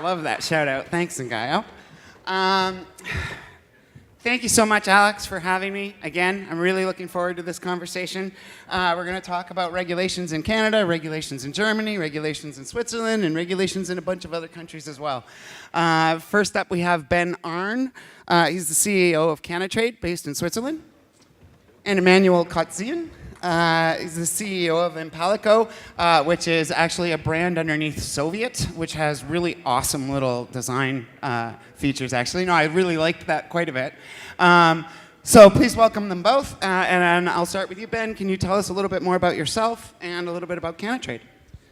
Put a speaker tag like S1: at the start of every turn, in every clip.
S1: Love that shout out. Thanks, Ngayo. Thank you so much, Alex, for having me. Again, I'm really looking forward to this conversation. We're going to talk about regulations in Canada, regulations in Germany, regulations in Switzerland, and regulations in a bunch of other countries as well. First up, we have Ben Arn. He's the CEO of Canatrade, based in Switzerland. And Emmanuel Kotzian. He's the CEO of Impalico, which is actually a brand underneath Soviet, which has really awesome little design features, actually. No, I really liked that quite a bit. So please welcome them both. And I'll start with you, Ben. Can you tell us a little bit more about yourself and a little bit about Canatrade?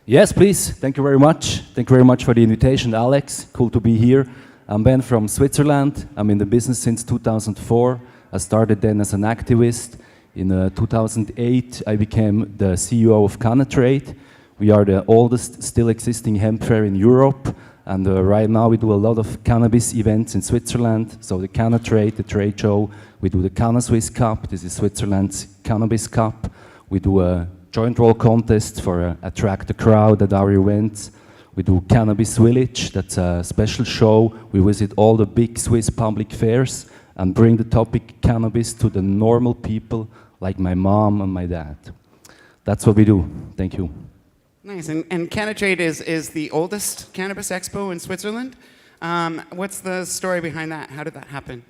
S2: Yes, please. Thank you very much. Thank you very much for the invitation, Alex. Cool to be here. I'm Ben from Switzerland. I'm in the business since 2004. I started then as an activist. In 2008, I became the CEO of Canatrade. We are the oldest still existing hemp fair in Europe, and right now we do a lot of cannabis events in Switzerland. So the Canatrade, the trade show, we do the Cannaswiss Cup, this is Switzerland's Cannabis Cup. We do a joint roll contest for attract the crowd at our events. We do Cannabis Village, that's a special show. We visit all the big Swiss public fairs and bring the topic cannabis to the normal people like my mom and my dad. That's what we do. Thank you.
S1: Nice. And Canatrade is the oldest cannabis expo in Switzerland. What's the story behind that? How did that happen?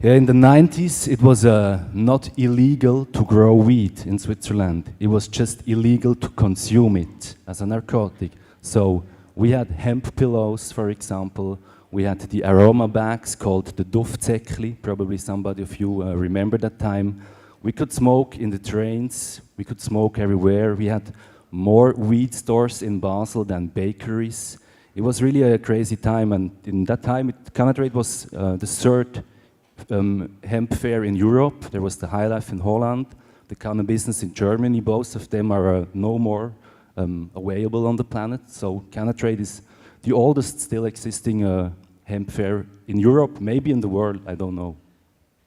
S2: Yeah, in the 90s, it was not illegal to grow weed in Switzerland. It was just illegal to consume it as a narcotic. So we had hemp pillows, for example. We had the aroma bags called the Duftsäckli. Probably somebody of you remember that time. We could smoke in the trains. We could smoke everywhere. We had more weed stores in Basel than bakeries. It was really a crazy time. And in that time, Canatrade was the third hemp fair in Europe. There was the High Life in Holland, the Cannabis business in Germany. Both of them are no more available on the planet. So Canatrade is the oldest still existing hemp fair in Europe, maybe in the world, I don't know.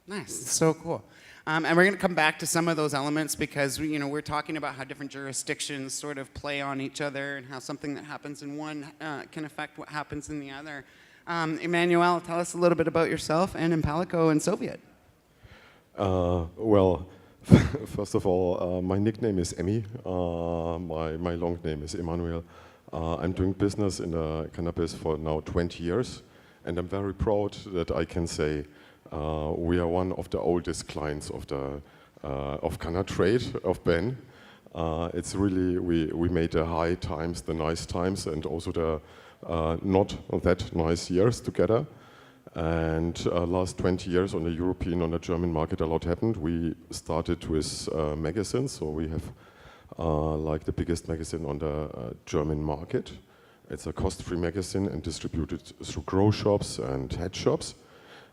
S1: Nice, so cool. And we're going to come back to some of those elements because we're talking about how different jurisdictions sort of play on each other and how something that happens in one can affect what happens in the other. Emmanuel, tell us a little bit about yourself and Impalico and Soviet.
S3: Well, first of all, my nickname is Emmy. My long name is Emmanuel. I'm doing business in cannabis for now 20 years, and I'm very proud that I can say we are one of the oldest clients of Canatrade, of Ben. It's really, we made the high times, the nice times, and also the not that nice years together. And last 20 years on the European, on the German market, a lot happened. We started with magazines, so we have like the biggest magazine on the German market. It's a cost-free magazine and distributed through grow shops and head shops.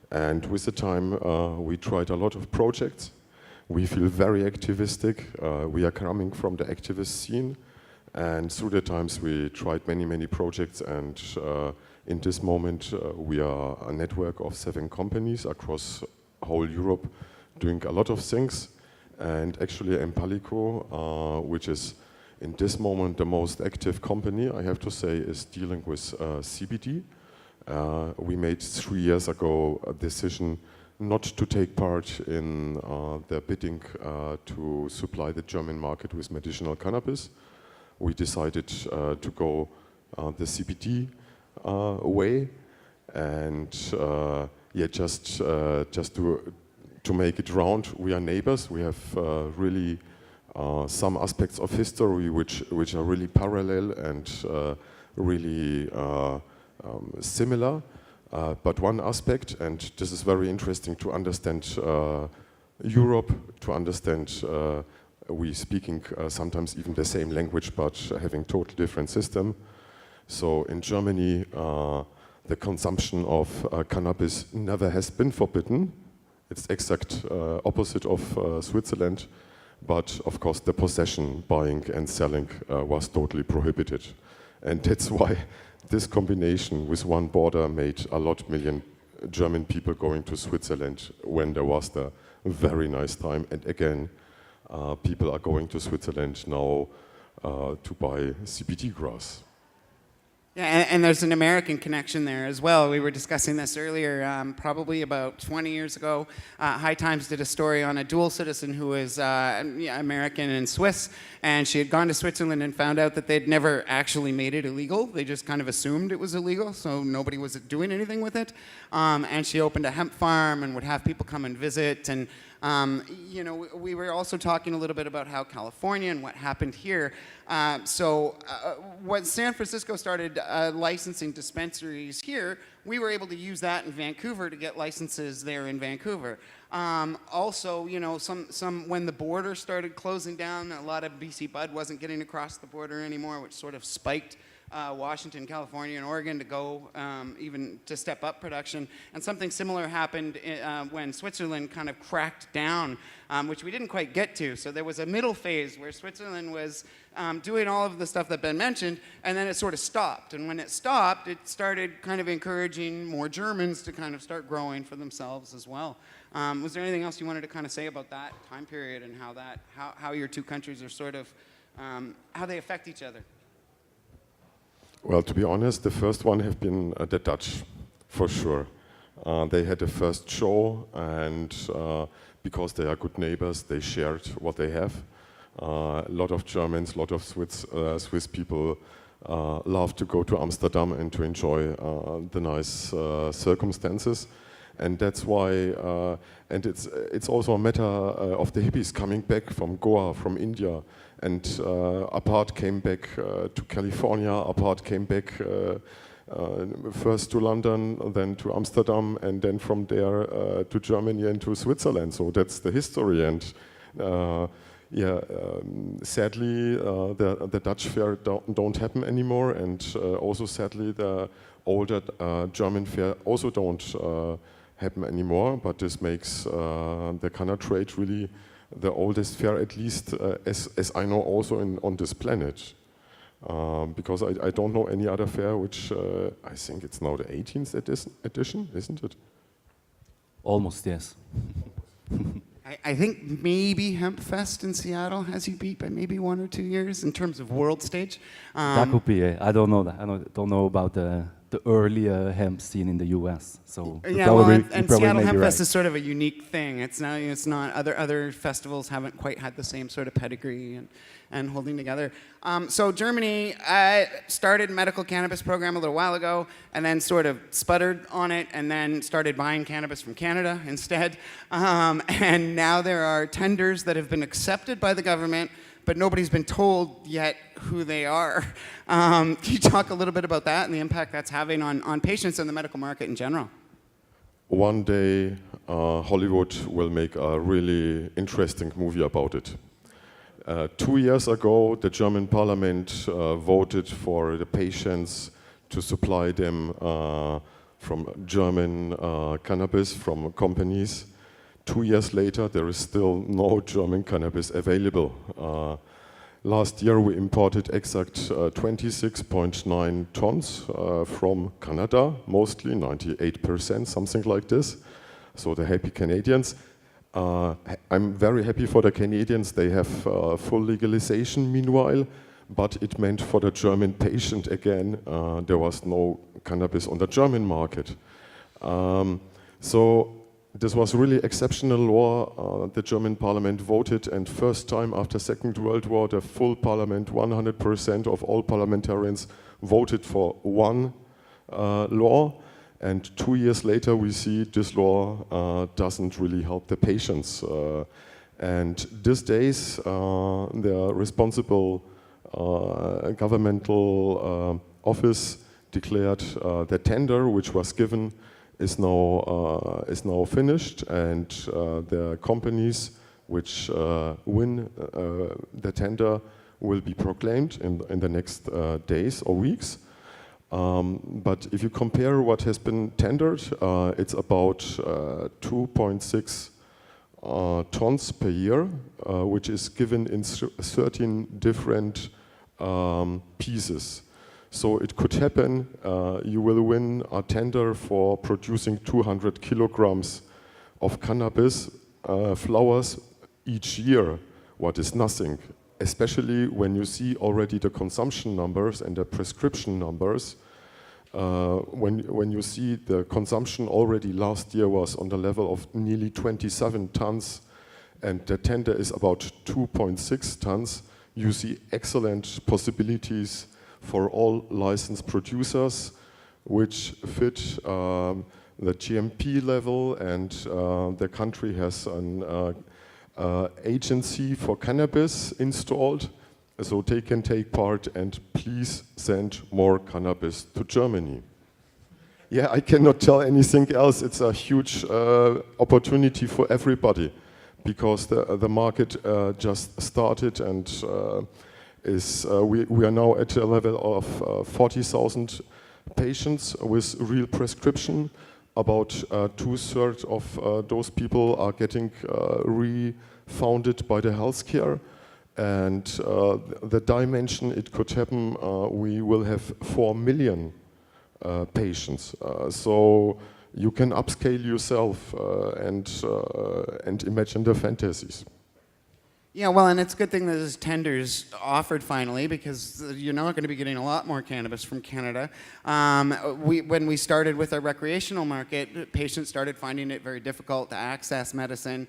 S3: And with the time, we tried a lot of projects. We feel very activistic. We are coming from the activist scene. And through the times, we tried many, many projects. And in this moment, we are a network of 7 companies across whole Europe doing a lot of things. And actually, Impalico, which is in this moment the most active company, I have to say, is dealing with CBD. We made 3 years ago a decision not to take part in the bidding to supply the German market with medicinal cannabis. We decided to go the CBD way, and yeah, just to make it round, we are neighbors. We have really some aspects of history which are really parallel and really similar. But one aspect, and this is very interesting to understand Europe, to understand we speaking sometimes even the same language but having totally different system. So in Germany, the consumption of cannabis never has been forbidden. It's exact opposite of Switzerland, but of course the possession, buying and selling was totally prohibited. And that's why this combination with one border made a lot million German people going to Switzerland when there was the very nice time. And again, people are going to Switzerland now to buy CBD grass.
S1: Yeah, and there's an American connection there as well. We were discussing this earlier. Probably about 20 years ago, High Times did a story on a dual citizen who was American and Swiss, and she had gone to Switzerland and found out that they'd never actually made it illegal. They just kind of assumed it was illegal, so nobody was doing anything with it. And she opened a hemp farm and would have people come and visit. And we were also talking a little bit about how California and what happened here. When San Francisco started licensing dispensaries here, we were able to use that in Vancouver to get licenses there in Vancouver. Also, when the border started closing down, a lot of BC Bud wasn't getting across the border anymore, which sort of spiked Washington, California, and Oregon to go even to step up production. And something similar happened when Switzerland kind of cracked down, which we didn't quite get to. So there was a middle phase where Switzerland was doing all of the stuff that Ben mentioned, and then it sort of stopped. And when it stopped, it started kind of encouraging more Germans to kind of start growing for themselves as well. Was there anything else you wanted to kind of say about that time period and how your two countries are sort of, how they affect each other?
S3: Well, to be honest, the first one have been the Dutch, for sure. They had the first show, and because they are good neighbors, they shared what they have. A lot of Germans, a lot of Swiss people love to go to Amsterdam and to enjoy the nice circumstances. And that's why, and it's also a matter of the hippies coming back from Goa, from India, and a part came back to California, a part came back first to London, then to Amsterdam, and then from there to Germany and to Switzerland. So that's the history. And sadly, the Dutch fair don't happen anymore, and also sadly the older German fair also don't happen anymore. But this makes the Canna trade really the oldest fair, at least as I know, also on this planet. Because I don't know any other fair which I think it's now the 18th edition, isn't it?
S2: Almost, yes.
S1: I think maybe Hempfest in Seattle has you beat by maybe 1 or 2 years in terms of world stage.
S2: That could be. I don't know that. I don't know about the early hemp scene in the U.S. So
S1: yeah, well, and Seattle Hempfest
S2: right.
S1: is sort of a unique thing. It's not other festivals haven't quite had the same sort of pedigree and holding together. So Germany started medical cannabis program a little while ago, and then sort of sputtered on it, and then started buying cannabis from Canada instead. And now there are tenders that have been accepted by the government, but nobody's been told yet who they are. Can you talk a little bit about that and the impact that's having on patients and the medical market in general?
S3: One day, Hollywood will make a really interesting movie about it. 2 years ago, the German parliament voted for the patients to supply them from German cannabis from companies. 2 years later, there is still no German cannabis available. Last year, we imported exact 26.9 tons from Canada, mostly 98%, something like this. So the happy Canadians. I'm very happy for the Canadians. They have full legalization meanwhile, but it meant for the German patient again, there was no cannabis on the German market. So this was really exceptional law. The German parliament voted, and first time after Second World War, the full parliament, 100% of all parliamentarians voted for one law. And 2 years later, we see this law doesn't really help the patients. And these days, the responsible governmental office declared the tender, which was given, is now finished, and the companies which win the tender will be proclaimed in the next days or weeks. But if you compare what has been tendered, it's about 2.6 tons per year, which is given in 13 different pieces. So it could happen, you will win a tender for producing 200 kilograms of cannabis flowers each year, what is nothing. Especially when you see already the consumption numbers and the prescription numbers, When you see the consumption already last year was on the level of nearly 27 tons, and the tender is about 2.6 tons, you see excellent possibilities for all licensed producers which fit the GMP level, and the country has an agency for cannabis installed, so they can take part, and please send more cannabis to Germany. Yeah, I cannot tell anything else. It's a huge opportunity for everybody, because the market just started, and we are now at a level of 40,000 patients with real prescription. About 2/3 of those people are getting refunded by the healthcare. And the dimension it could happen, we will have 4 million patients. So you can upscale yourself and imagine the fantasies.
S1: Yeah, well, and it's a good thing that this tender's offered finally, because you're not going to be getting a lot more cannabis from Canada. When we started with our recreational market, patients started finding it very difficult to access medicine.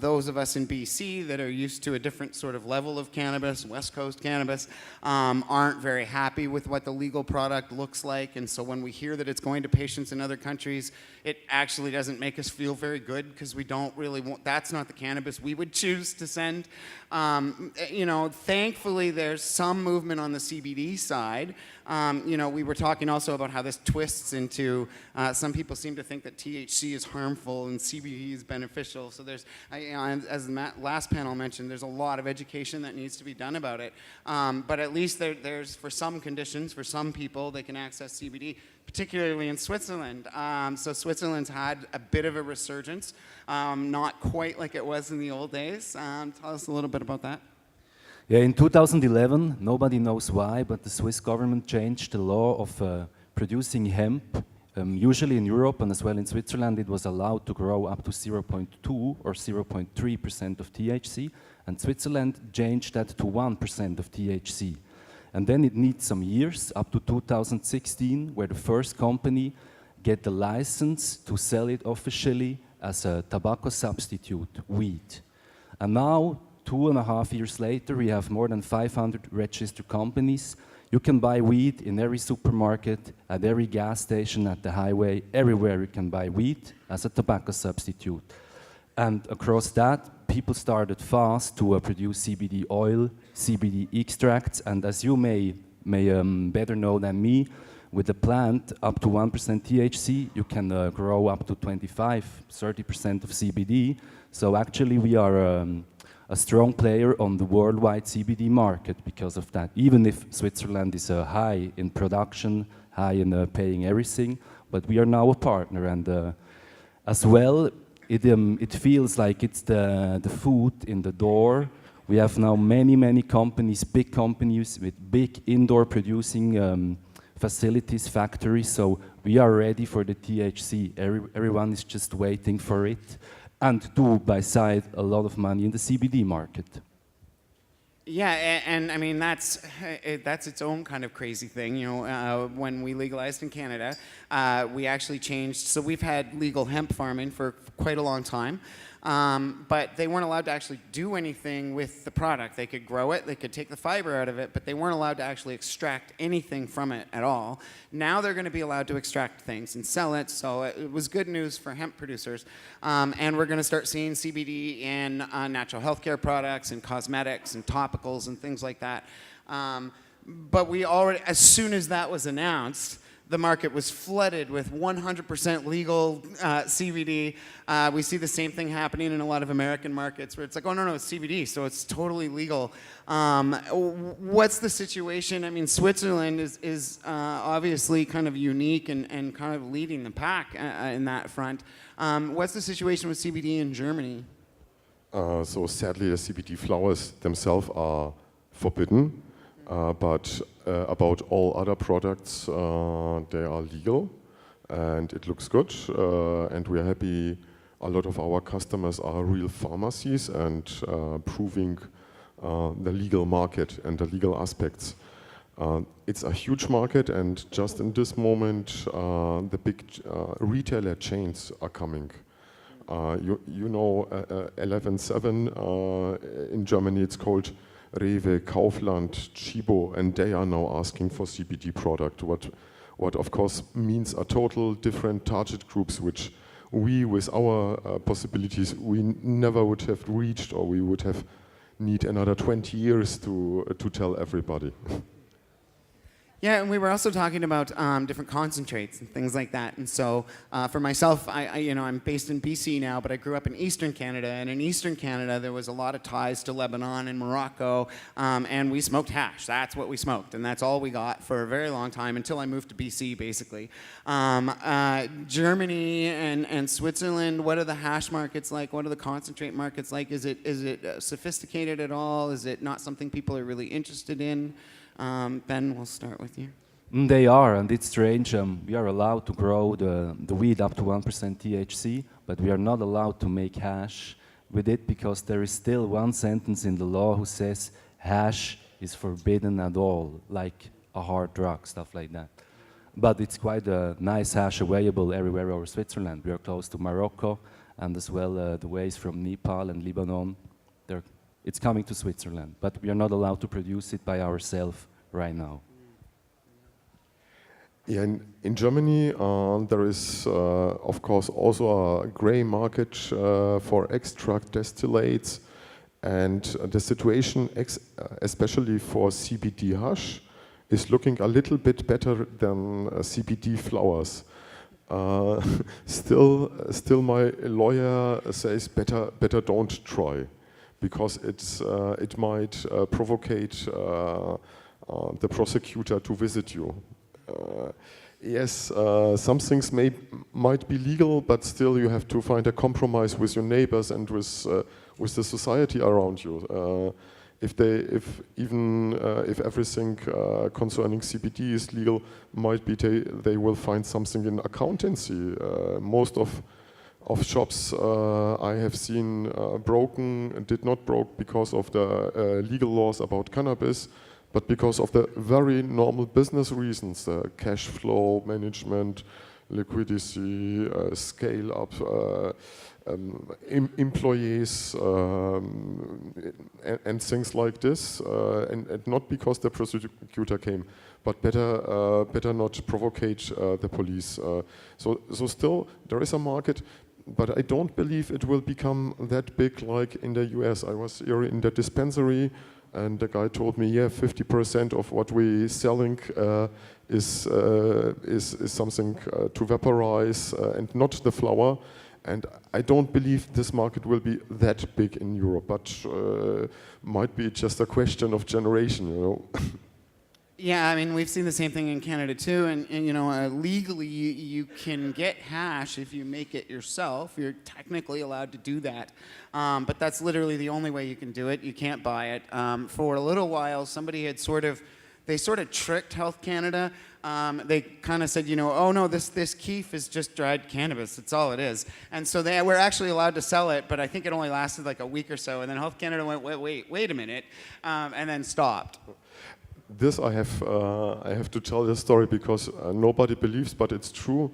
S1: Those of us in BC that are used to a different sort of level of cannabis, West Coast cannabis, aren't very happy with what the legal product looks like. And so when we hear that it's going to patients in other countries, it actually doesn't make us feel very good, because we don't really want, that's not the cannabis we would choose to send. You know, thankfully there's some movement on the CBD side. You know, we were talking also about how this twists into, some people seem to think that THC is harmful and CBD is beneficial. So there's, you know, as the last panel mentioned, there's a lot of education that needs to be done about it. But at least there's, for some conditions, for some people, they can access CBD, particularly in Switzerland. So Switzerland's had a bit of a resurgence, not quite like it was in the old days. Tell us a little bit about that.
S2: Yeah, in 2011, nobody knows why, but the Swiss government changed the law of producing hemp. Usually in Europe and as well in Switzerland, it was allowed to grow up to 0.2 or 0.3% of THC, and Switzerland changed that to 1% of THC. And then it needs some years, up to 2016, where the first company get the license to sell it officially as a tobacco substitute, weed. And now, 2.5 years later, we have more than 500 registered companies. You can buy weed in every supermarket, at every gas station, at the highway, everywhere you can buy weed as a tobacco substitute. And across that, people started fast to produce CBD oil, CBD extracts, and as you may better know than me, with a plant up to 1% THC, you can grow up to 25-30% of CBD. So actually we are a strong player on the worldwide CBD market because of that, even if Switzerland is high in production, high in paying everything, but we are now a partner, and as well, it feels like it's the foot in the door. We have now many companies, big companies with big indoor producing facilities, factories, so we are ready for the THC. Everyone is just waiting for it, and to buy side a lot of money in the CBD market.
S1: Yeah, and I mean, that's its own kind of crazy thing. You know, when we legalized in Canada, we actually changed. So we've had legal hemp farming for quite a long time, but they weren't allowed to actually do anything with the product. They could grow it, they could take the fiber out of it, but they weren't allowed to actually extract anything from it at all. Now they're going to be allowed to extract things and sell it, so it was good news for hemp producers. And we're going to start seeing CBD in natural healthcare products and cosmetics and topicals and things like that. But we already, as soon as that was announced, the market was flooded with 100% legal CBD. We see the same thing happening in a lot of American markets where it's like, oh, no, it's CBD, so it's totally legal. What's the situation? I mean, Switzerland is obviously kind of unique and kind of leading the pack in that front. What's the situation with CBD in Germany?
S3: So sadly, the CBD flowers themselves are forbidden. But about all other products, they are legal, and it looks good, and we are happy. A lot of our customers are real pharmacies and proving the legal market and the legal aspects. It's a huge market, and just in this moment, the big retailer chains are coming. You know, 11/7 in Germany, it's called Rewe, Kaufland, Chibo, and they are now asking for CBD product. What of course means a total different target groups, which we, with our possibilities, we never would have reached, or we would have need another 20 years to tell everybody.
S1: Yeah, and we were also talking about different concentrates and things like that. And so, for myself, I'm based in BC now, but I grew up in Eastern Canada. And in Eastern Canada, there was a lot of ties to Lebanon and Morocco, and we smoked hash. That's what we smoked, and that's all we got for a very long time until I moved to BC, basically. Germany and Switzerland. What are the hash markets like? What are the concentrate markets like? Is it sophisticated at all? Is it not something people are really interested in? Ben, we'll start with you.
S2: They are, and it's strange. We are allowed to grow the weed up to 1% THC, but we are not allowed to make hash with it because there is still one sentence in the law who says hash is forbidden at all, like a hard drug, stuff like that. But it's quite a nice hash available everywhere over Switzerland. We are close to Morocco, and as well the ways from Nepal and Lebanon. It's coming to Switzerland, but we are not allowed to produce it by ourselves right now.
S3: Yeah, in Germany, there is, of course, also a gray market for extract distillates, and the situation, especially for CBD hash, is looking a little bit better than CBD flowers. Still, my lawyer says better don't try, because it might provocate the prosecutor to visit you. Yes, some things might be legal, but still you have to find a compromise with your neighbors and with the society around you. If everything concerning CBD is legal, might be they will find something in accountancy. Most of shops I have seen did not broke because of the legal laws about cannabis, but because of the very normal business reasons, cash flow management, liquidity, scale up, employees, and things like this, and not because the prosecutor came, but better not provocate the police. So still there is a market, but I don't believe it will become that big like in the US. I was here in the dispensary, and the guy told me, yeah, 50% of what we selling is something to vaporize and not the flower. And I don't believe this market will be that big in Europe, but might be just a question of generation, you know.
S1: Yeah, I mean, we've seen the same thing in Canada too, and legally you can get hash if you make it yourself. You're technically allowed to do that, but that's literally the only way you can do it. You can't buy it. For a little while, somebody had sort of tricked Health Canada. They kind of said, oh no, this keef is just dried cannabis. That's all it is. And so they were actually allowed to sell it, but I think it only lasted like a week or so. And then Health Canada went, wait a minute, and then stopped.
S3: This I have to tell this story because nobody believes, but it's true.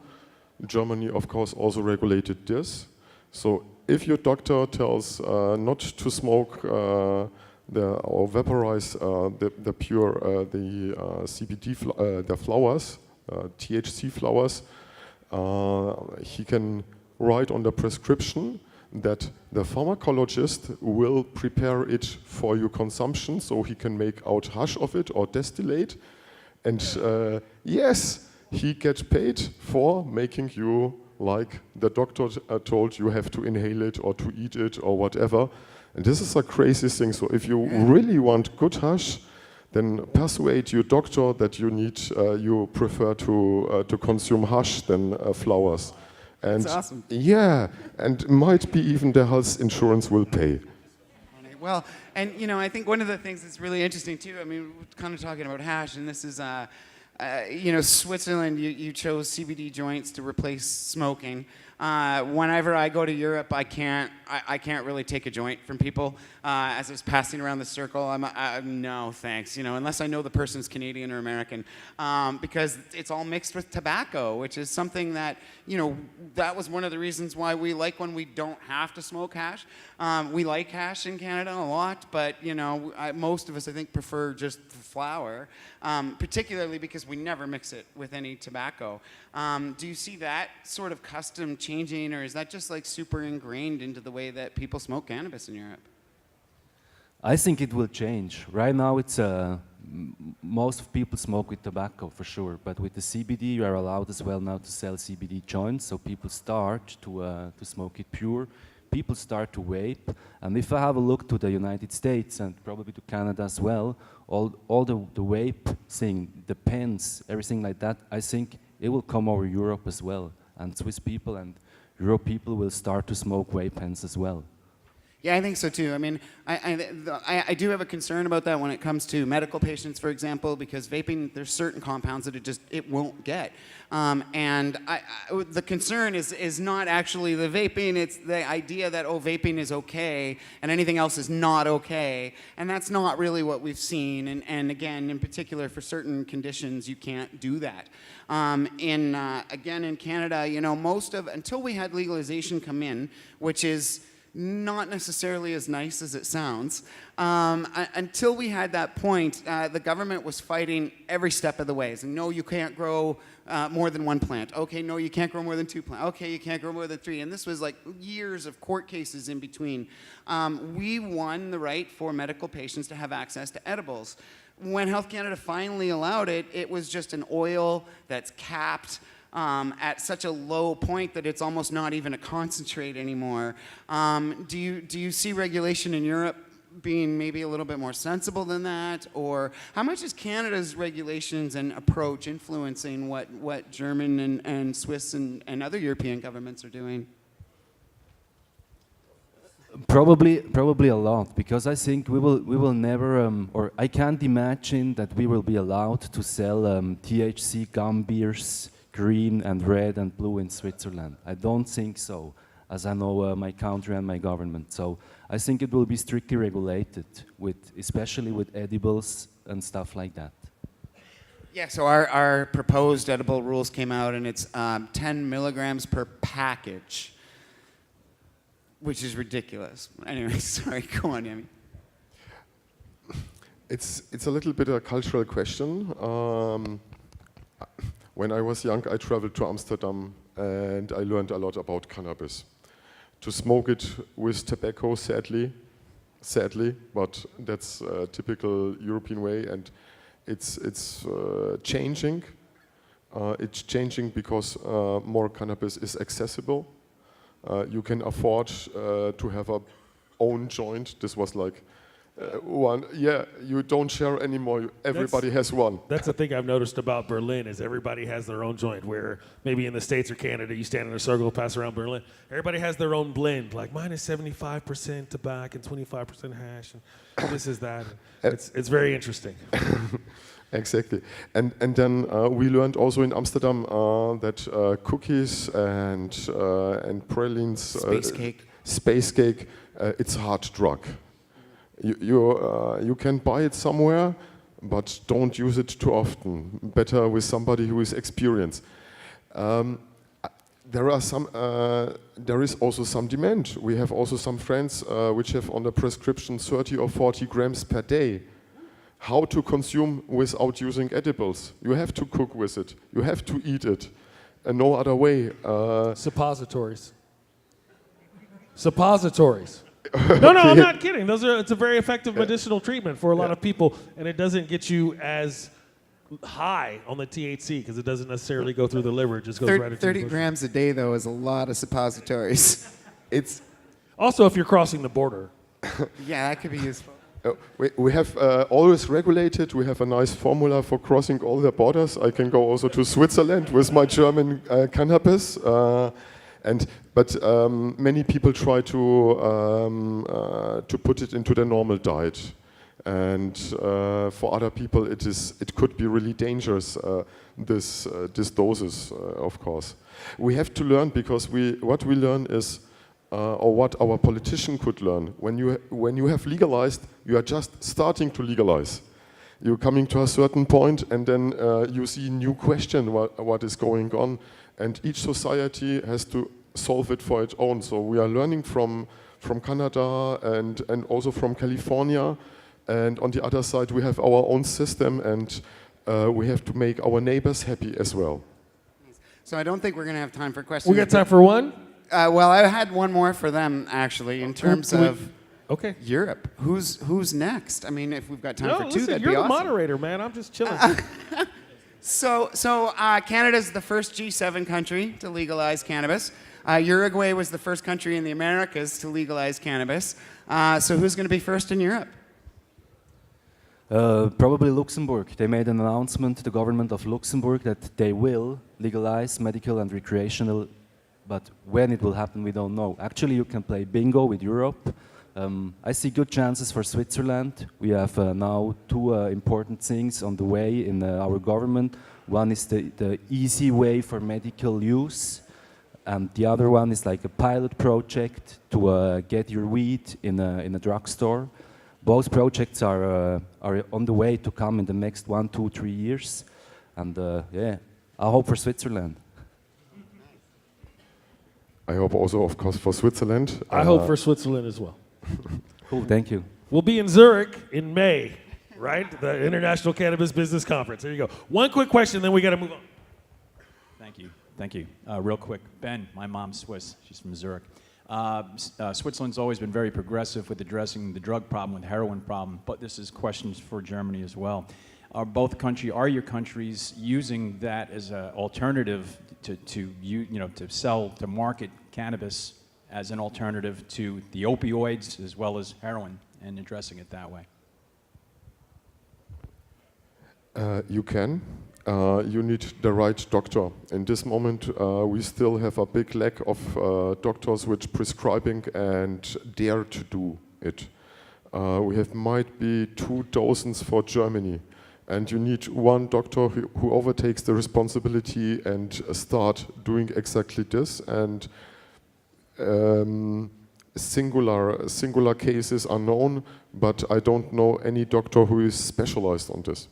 S3: Germany, of course, also regulated this. So if your doctor tells not to smoke or vaporize the pure CBD the flowers, THC flowers, he can write on the prescription that the pharmacologist will prepare it for your consumption, so he can make out hash of it or distillate, and yes, he gets paid for making you like the doctor told you have to inhale it or to eat it or whatever. And this is a crazy thing. So if you really want good hash, then persuade your doctor that you prefer to consume hash than flowers. And
S1: that's awesome.
S3: Yeah, and might be even the health insurance will pay.
S1: Well, and I think one of the things that's really interesting too, I mean, we're kind of talking about hash, and this is, Switzerland, you chose CBD joints to replace smoking. Whenever I go to Europe, I can't really take a joint from people. As I was passing around the circle, no thanks, unless I know the person's Canadian or American, because it's all mixed with tobacco, which is something that, that was one of the reasons why we like when we don't have to smoke hash. We like hash in Canada a lot, but most of us, I think, prefer just the flower, particularly because we never mix it with any tobacco. Do you see that sort of custom changing, or is that just like super ingrained into the way that people smoke cannabis in Europe?
S2: I think it will change. Right now, it's most people smoke with tobacco for sure, but with the CBD, you are allowed as well now to sell CBD joints, so people start to smoke it pure. People start to vape, and if I have a look to the United States and probably to Canada as well, all the vape thing, the pens, everything like that, I think it will come over Europe as well, and Swiss people and Europe people will start to smoke vape pens as well.
S1: Yeah, I think so too. I mean, I do have a concern about that when it comes to medical patients, for example, because vaping, there's certain compounds that it won't get. The concern is not actually the vaping, it's the idea that, vaping is okay and anything else is not okay. And that's not really what we've seen. And again, in particular, for certain conditions, you can't do that. Again, in Canada, until we had legalization come in, which is not necessarily as nice as it sounds. Until we had that point, the government was fighting every step of the way. And no, you can't grow more than one plant. Okay, no, you can't grow more than two plants. Okay, you can't grow more than three. And this was like years of court cases in between. We won the right for medical patients to have access to edibles. When Health Canada finally allowed it, it was just an oil that's capped at such a low point that it's almost not even a concentrate anymore. Do you see regulation in Europe being maybe a little bit more sensible than that? Or how much is Canada's regulations and approach influencing what German and Swiss and other European governments are doing?
S2: Probably a lot, because I think we will never, or I can't imagine that we will be allowed to sell THC gum beers, green and red and blue in Switzerland. I don't think so, as I know my country and my government. So I think it will be strictly regulated, especially with edibles and stuff like that.
S1: Yeah, so our proposed edible rules came out, and it's 10 milligrams per package, which is ridiculous. Anyway, sorry, go on, Yemi.
S3: It's a little bit a cultural question. When I was young, I traveled to Amsterdam and I learned a lot about cannabis. To smoke it with tobacco, sadly, but that's a typical European way, and it's changing. It's changing because more cannabis is accessible. You can afford to have a own joint. This was like one. Yeah, you don't share anymore. Everybody has one.
S4: That's the thing I've noticed about Berlin is everybody has their own joint. Where maybe in the States or Canada, you stand in a circle, pass around Berlin. Everybody has their own blend. Like mine is 75% tobacco and 25% hash, and this is that. It's very interesting.
S3: Exactly, and then we learned also in Amsterdam that cookies and pralines, space cake, it's a hard drug. You can buy it somewhere, but don't use it too often. Better with somebody who is experienced. There is also some demand. We have also some friends which have on the prescription 30 or 40 grams per day. How to consume without using edibles? You have to cook with it. You have to eat it. No other way.
S4: Suppositories. No, I'm not kidding. It's a very effective medicinal treatment for a lot of people, and it doesn't get you as high on the THC because it doesn't necessarily go through the liver. It just goes right into
S1: 30 grams a day, though, is a lot of suppositories.
S3: It's
S4: also if you're crossing the border.
S1: Yeah, that could be useful.
S3: We have always regulated. We have a nice formula for crossing all the borders. I can go also to Switzerland with my German cannabis. But many people try to put it into their normal diet. And for other people, it could be really dangerous. This doses, of course. We have to learn because what we learn is, or what our politician could learn. When you have legalized, you are just starting to legalize. You're coming to a certain point, and then you see a new question what is going on, and each society has to solve it for its own. So we are learning from Canada and also from California. And on the other side, we have our own system, and we have to make our neighbors happy as well.
S1: So I don't think we're going to have time for questions.
S4: We got time for one?
S1: Well, I had one more for them, actually, in terms of
S4: Okay.
S1: Europe. Who's next? I mean, if we've got time for two,
S4: listen,
S1: that'd
S4: you're
S1: be
S4: the
S1: awesome.
S4: moderator, man. I'm just chilling.
S1: So Canada's the first G7 country to legalize cannabis. Uruguay was the first country in the Americas to legalize cannabis. So who's going to be first in Europe?
S2: Probably Luxembourg. They made an announcement, the government of Luxembourg, that they will legalize medical and recreational, but when it will happen, we don't know. Actually, you can play bingo with Europe. I see good chances for Switzerland. We have now two important things on the way in our government. One is the easy way for medical use, and the other one is like a pilot project to get your weed in a drugstore. Both projects are on the way to come in the next 1, 2, 3 years, and yeah, I hope for Switzerland.
S3: I hope also, of course, for Switzerland.
S4: I hope for Switzerland as well.
S2: Cool, thank you.
S4: We'll be in Zurich in May, right? The International Cannabis Business Conference. There you go. One quick question, then we got to move on.
S5: Thank you. Real quick, Ben, my mom's Swiss. She's from Zurich. Switzerland's always been very progressive with addressing the drug problem, with heroin problem, but this is questions for Germany as well. Are your countries using that as an alternative to market cannabis as an alternative to the opioids as well as heroin, and addressing it that way?
S3: You can. You need the right doctor. In this moment, we still have a big lack of doctors which prescribing and dare to do it. We have might be 2 dozens for Germany, and you need one doctor who overtakes the responsibility and start doing exactly this. And singular cases are known, but I don't know any doctor who is specialized on this.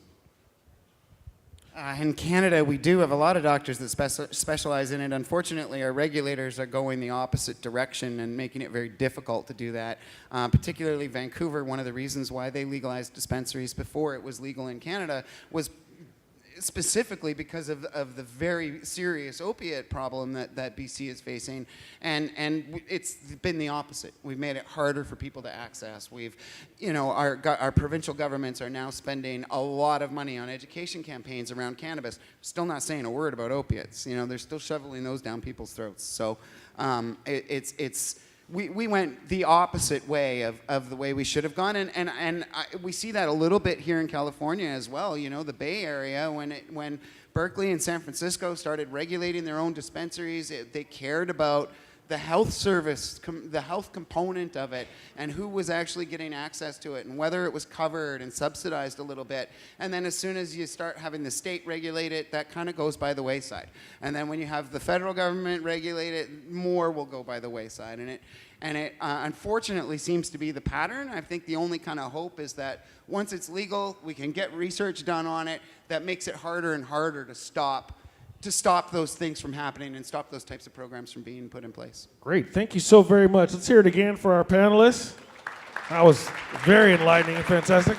S1: In Canada, we do have a lot of doctors that specialize in it. Unfortunately, our regulators are going the opposite direction and making it very difficult to do that. Particularly Vancouver, one of the reasons why they legalized dispensaries before it was legal in Canada was specifically because of the very serious opiate problem that BC is facing, and it's been the opposite. We've made it harder for people to access. Our provincial governments are now spending a lot of money on education campaigns around cannabis. Still not saying a word about opiates. They're still shoveling those down people's throats. So we went the opposite way of the way we should have gone, and we see that a little bit here in California as well. The Bay Area, when Berkeley and San Francisco started regulating their own dispensaries, they cared about the health service, the health component of it, and who was actually getting access to it, and whether it was covered and subsidized a little bit. And then as soon as you start having the state regulate it, that kind of goes by the wayside. And then when you have the federal government regulate it, more will go by the wayside. And it unfortunately seems to be the pattern. I think the only kind of hope is that once it's legal, we can get research done on it that makes it harder and harder to stop those things from happening and stop those types of programs from being put in place.
S4: Great. Thank you so very much. Let's hear it again for our panelists. That was very enlightening and fantastic.